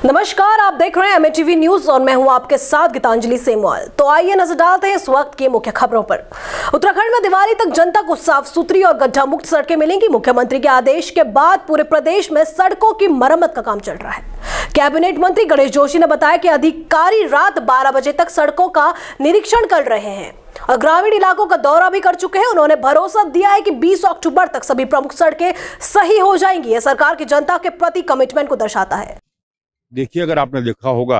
नमस्कार, आप देख रहे हैं एमएटीवी न्यूज और मैं हूं आपके साथ गीतांजलि सेमवाल। तो आइए नजर डालते हैं इस वक्त की मुख्य खबरों पर। उत्तराखंड में दिवाली तक जनता को साफ सुथरी और गड्ढा मुक्त सड़कें मिलेंगी। मुख्यमंत्री के आदेश के बाद पूरे प्रदेश में सड़कों की मरम्मत का काम चल रहा है। कैबिनेट मंत्री गणेश जोशी ने बताया कि अधिकारी रात 12 बजे तक सड़कों का निरीक्षण कर रहे हैं और ग्रामीण इलाकों का दौरा भी कर चुके हैं। उन्होंने भरोसा दिया है कि 20 अक्टूबर तक सभी प्रमुख सड़कें सही हो जाएंगी। यह सरकार की जनता के प्रति कमिटमेंट को दर्शाता है। देखिए, अगर आपने देखा होगा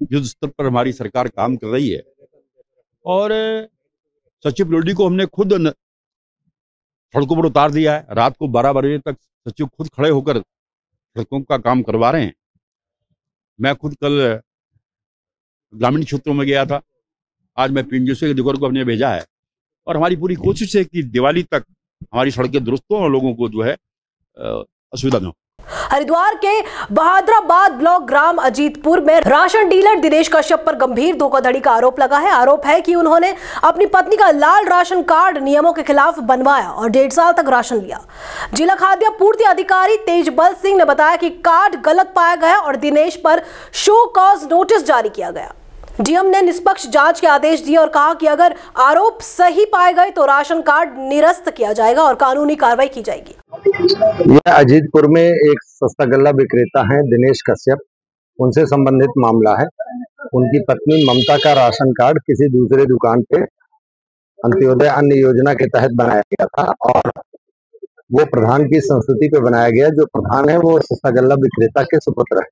युद्ध स्तर पर हमारी सरकार काम कर रही है और सचिव लोडी को हमने खुद सड़कों पर उतार दिया है। रात को 12 बजे तक सचिव खुद खड़े होकर सड़कों का काम करवा रहे हैं। मैं खुद कल ग्रामीण क्षेत्रों में गया था। आज मैं पीएनजीओसी के अधिकारियों को हमने भेजा है और हमारी पूरी कोशिश है कि दिवाली तक हमारी सड़कें दुरुस्त हों और लोगों को जो है असुविधा न हो। हरिद्वार के बहादुराबाद ब्लॉक ग्राम अजीतपुर में राशन डीलर दिनेश कश्यप पर गंभीर धोखाधड़ी का आरोप लगा है। आरोप है कि उन्होंने अपनी पत्नी का लाल राशन कार्ड नियमों के खिलाफ बनवाया और 1.5 साल तक राशन लिया। जिला खाद्य पूर्ति अधिकारी तेजबल सिंह ने बताया कि कार्ड गलत पाया गया और दिनेश पर शो कॉज नोटिस जारी किया गया। डीएम ने निष्पक्ष जांच के आदेश दिए और कहा कि अगर आरोप सही पाए गए तो राशन कार्ड निरस्त किया जाएगा और कानूनी कार्रवाई की जाएगी। यह अजीतपुर में एक सस्ता गल्ला विक्रेता हैं दिनेश कश्यप, उनसे संबंधित मामला है। उनकी पत्नी ममता का राशन कार्ड किसी दूसरे दुकान पे अंत्योदय अन्न योजना के तहत बनाया गया था और वो प्रधान की संस्तुति पे बनाया गया। जो प्रधान है वो सस्ता गल्ला विक्रेता के सुपुत्र है।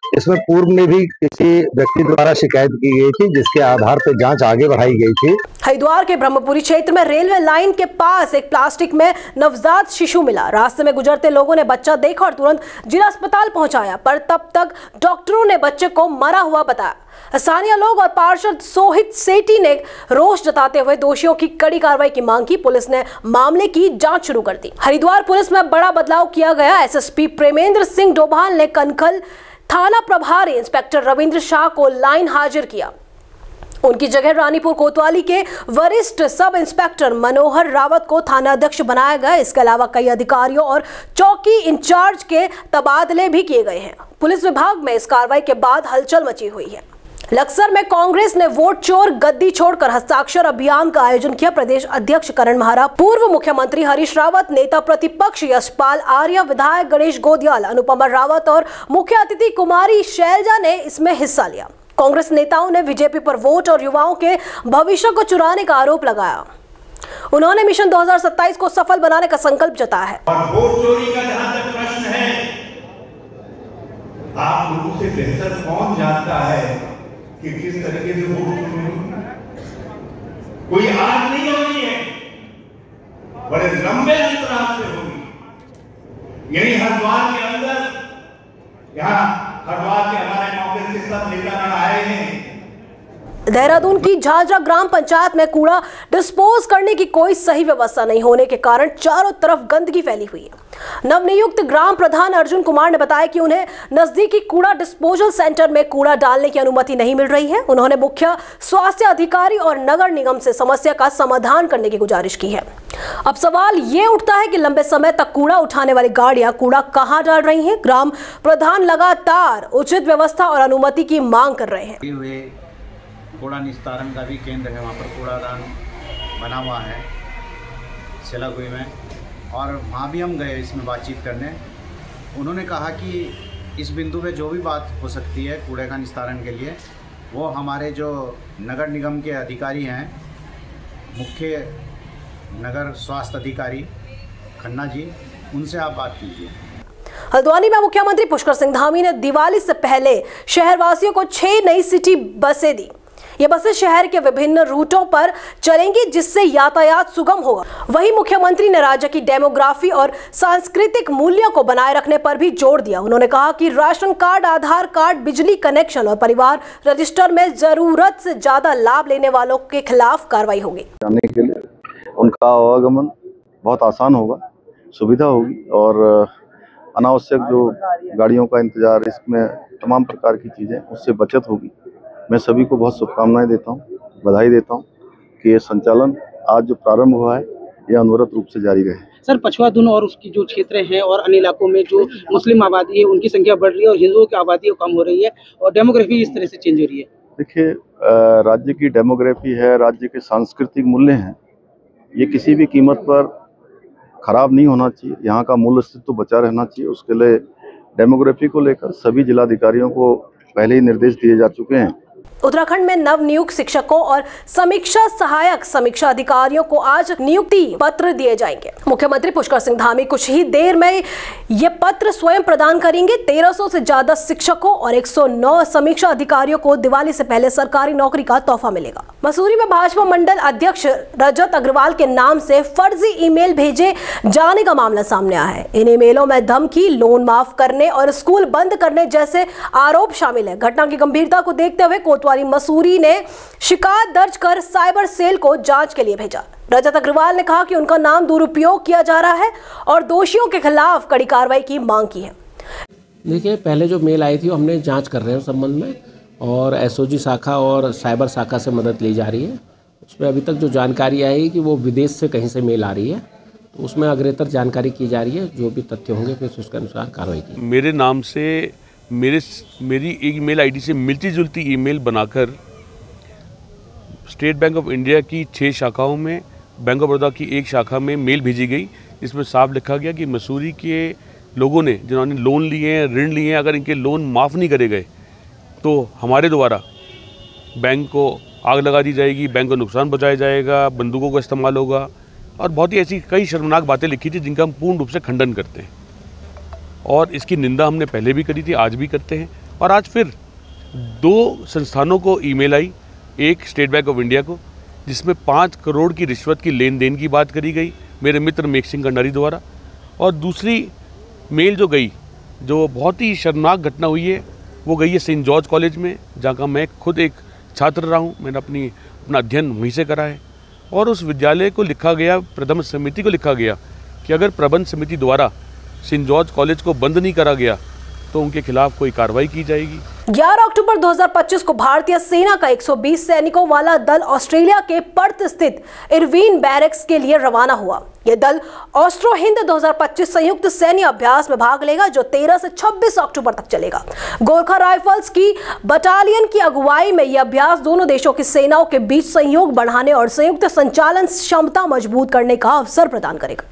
इसमें पूर्व में भी किसी व्यक्ति द्वारा शिकायत की गई थी, जिसके आधार पर जांच आगे बढ़ाई गई थी। हरिद्वार के ब्रह्मपुरी क्षेत्र में रेलवे लाइन के पास एक प्लास्टिक में नवजात शिशु मिला। रास्ते में गुजरते लोगों ने बच्चा देखा और तुरंत जिला अस्पताल पहुंचाया, पर तब तक डॉक्टरों ने बच्चे को मरा हुआ बताया। स्थानीय लोग और पार्षद सोहित सेठी ने रोष जताते हुए दोषियों की कड़ी कार्रवाई की मांग की। पुलिस ने मामले की जांच शुरू कर दी। हरिद्वार पुलिस में बड़ा बदलाव किया गया। एसएसपी प्रेमेंद्र सिंह डोभाल ने कनखल थाना प्रभारी इंस्पेक्टर रविंद्र शाह को लाइन हाजिर किया। उनकी जगह रानीपुर कोतवाली के वरिष्ठ सब इंस्पेक्टर मनोहर रावत को थाना अध्यक्ष बनाया गया। इसके अलावा कई अधिकारियों और चौकी इंचार्ज के तबादले भी किए गए हैं। पुलिस विभाग में इस कार्रवाई के बाद हलचल मची हुई है। लक्सर में कांग्रेस ने वोट चोर गद्दी छोड़कर हस्ताक्षर अभियान का आयोजन किया। प्रदेश अध्यक्ष करण महारा, पूर्व मुख्यमंत्री हरीश रावत, नेता प्रतिपक्ष यशपाल आर्य, विधायक गणेश गोदियाल, अनुपमा रावत और मुख्य अतिथि कुमारी शैलजा ने इसमें हिस्सा लिया। कांग्रेस नेताओं ने बीजेपी पर वोट और युवाओं के भविष्य को चुराने का आरोप लगाया। उन्होंने मिशन 2027 को सफल बनाने का संकल्प जताया है। और वोट चोरी का जहां तक प्रश्न है, आप लोगों से बेहतर कौन जानता है कि किस तरीके से वोट चोरी कोई आज नहीं होनी है, बड़े लंबे अंतराल से होगी। यही हरिद्वार के अंदर, यहाँ हरिद्वार के हमारे कांग्रेस के सब नेतागण आए हैं। देहरादून की झाझरा ग्राम पंचायत में कूड़ा डिस्पोज करने की कोई सही व्यवस्था नहीं होने के कारण चारों तरफ गंदगी फैली हुई है। नवनियुक्त ग्राम प्रधान अर्जुन कुमार ने बताया कि उन्हें नजदीकी कूड़ा डिस्पोजल सेंटर में कूड़ा डालने की अनुमति नहीं मिल रही है। उन्होंने मुख्य स्वास्थ्य अधिकारी और नगर निगम से समस्या का समाधान करने की गुजारिश की है। अब सवाल ये उठता है कि लंबे समय तक कूड़ा उठाने वाली गाड़ियां कूड़ा कहां डाल रही हैं। ग्राम प्रधान लगातार उचित व्यवस्था और अनुमति की मांग कर रहे हैं। कूड़ा निस्तारण का भी केंद्र है, वहाँ पर कूड़ादान बना हुआ है सिलागुई में, और वहाँ भी हम गए इसमें बातचीत करने। उन्होंने कहा कि इस बिंदु पे जो भी बात हो सकती है कूड़े का निस्तारण के लिए, वो हमारे जो नगर निगम के अधिकारी हैं, मुख्य नगर स्वास्थ्य अधिकारी खन्ना जी, उनसे आप बात कीजिए। हल्द्वानी में मुख्यमंत्री पुष्कर सिंह धामी ने दिवाली से पहले शहरवासियों को 6 नई सिटी बसें दी। ये बसें शहर के विभिन्न रूटों पर चलेंगी, जिससे यातायात सुगम होगा। वहीं मुख्यमंत्री ने राज्य की डेमोग्राफी और सांस्कृतिक मूल्यों को बनाए रखने पर भी जोर दिया। उन्होंने कहा कि राशन कार्ड, आधार कार्ड, बिजली कनेक्शन और परिवार रजिस्टर में जरूरत से ज्यादा लाभ लेने वालों के खिलाफ कार्रवाई होगी। जाने के लिए उनका आवागमन बहुत आसान होगा, सुविधा होगी और अनावश्यक जो गाड़ियों का इंतजार, इसमें तमाम प्रकार की चीजें, उससे बचत होगी। मैं सभी को बहुत शुभकामनाएं देता हूं, बधाई देता हूं कि ये संचालन आज जो प्रारंभ हुआ है, ये अनवरत रूप से जारी रहे। सर पछुआधुन और उसकी जो क्षेत्र हैं और अन्य इलाकों में जो मुस्लिम आबादी है उनकी संख्या बढ़ रही है और हिंदुओं की आबादी कम हो रही है और डेमोग्राफी इस तरह से चेंज हो रही है। देखिए, राज्य की डेमोग्राफी है, राज्य के सांस्कृतिक मूल्य हैं, ये किसी भी कीमत पर खराब नहीं होना चाहिए। यहाँ का मूल अस्तित्व बचा रहना चाहिए। उसके लिए डेमोग्राफी को लेकर सभी जिलाधिकारियों को पहले ही निर्देश दिए जा चुके हैं। उत्तराखंड में नव नियुक्त शिक्षकों और समीक्षा सहायक समीक्षा अधिकारियों को आज नियुक्ति पत्र दिए जाएंगे। मुख्यमंत्री पुष्कर सिंह धामी कुछ ही देर में ये पत्र स्वयं प्रदान करेंगे। 1300 से ज्यादा शिक्षकों और 109 समीक्षा अधिकारियों को दिवाली से पहले सरकारी नौकरी का तोहफा मिलेगा। मसूरी में भाजपा मंडल अध्यक्ष रजत अग्रवाल के नाम से फर्जी ईमेल भेजे जाने का मामला सामने आया है। इन ईमेलों में धमकी, लोन माफ करने और स्कूल बंद करने जैसे आरोप शामिल है। घटना की गंभीरता को देखते हुए कोतवाली मसूरी ने शिकायत दर्ज कर साइबर सेल को जांच के लिए भेजा। रजत अग्रवाल ने कहा कि उनका नाम दुरुपयोग किया जा रहा है और दोषियों के खिलाफ कड़ी कार्रवाई की मांग की है। देखिए, पहले जो मेल आई थी वो हमने जांच कर रहे हैं उस संबंध में और एसओजी शाखा और साइबर शाखा से मदद ली जा रही है। उसमें अभी तक जो जानकारी आई कि वो विदेश से कहीं से मेल आ रही है, तो उसमें अग्रेतर जानकारी की जा रही है। जो भी तथ्य होंगे फिर उसके अनुसार कार्रवाई की। मेरे नाम से मेरी एक ईमेल आईडी से मिलती जुलती ईमेल बनाकर स्टेट बैंक ऑफ इंडिया की 6 शाखाओं में, बैंक ऑफ बड़ौदा की 1 शाखा में मेल भेजी गई, जिसमें साफ लिखा गया कि मसूरी के लोगों ने जिन्होंने लोन लिए हैं, ऋण लिए हैं, अगर इनके लोन माफ़ नहीं करे गए तो हमारे द्वारा बैंक को आग लगा दी जाएगी, बैंक को नुकसान पहुँचाया जाएगा, बंदूकों का इस्तेमाल होगा और बहुत ही ऐसी कई शर्मनाक बातें लिखी थी जिनका हम पूर्ण रूप से खंडन करते हैं। और इसकी निंदा हमने पहले भी करी थी, आज भी करते हैं। और आज फिर 2 संस्थानों को ईमेल आई, एक स्टेट बैंक ऑफ इंडिया को जिसमें 5 करोड़ की रिश्वत की लेन देन की बात करी गई मेरे मित्र मेघ सिंह कंडारी द्वारा, और दूसरी मेल जो गई, जो बहुत ही शर्मनाक घटना हुई है, वो गई है सेंट जॉर्ज कॉलेज में, जहाँ का मैं खुद एक छात्र रहा हूँ। मैंने अपना अध्ययन वहीं से करा है। और उस विद्यालय को लिखा गया, प्रबंध समिति को लिखा गया कि अगर प्रबंध समिति द्वारा सेंट जॉर्ज कॉलेज को बंद नहीं करा गया तो उनके खिलाफ कोई कार्रवाई की जाएगी। 11 अक्टूबर 2025 को भारतीय सेना का 120 सैनिकों वाला दल ऑस्ट्रेलिया के पर्थ स्थित इरविन बैरक्स के लिए रवाना हुआ। यह दल ऑस्ट्रो हिंद 2025 संयुक्त सैन्य अभ्यास में भाग लेगा जो 13 से 26 अक्टूबर तक चलेगा। गोरखा राइफल्स की बटालियन की अगुवाई में यह अभ्यास दोनों देशों की सेनाओं के बीच सहयोग बढ़ाने और संयुक्त संचालन क्षमता मजबूत करने का अवसर प्रदान करेगा।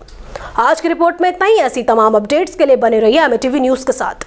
आज की रिपोर्ट में इतना ही। ऐसी तमाम अपडेट्स के लिए बने रहिए एमटीवी न्यूज के साथ।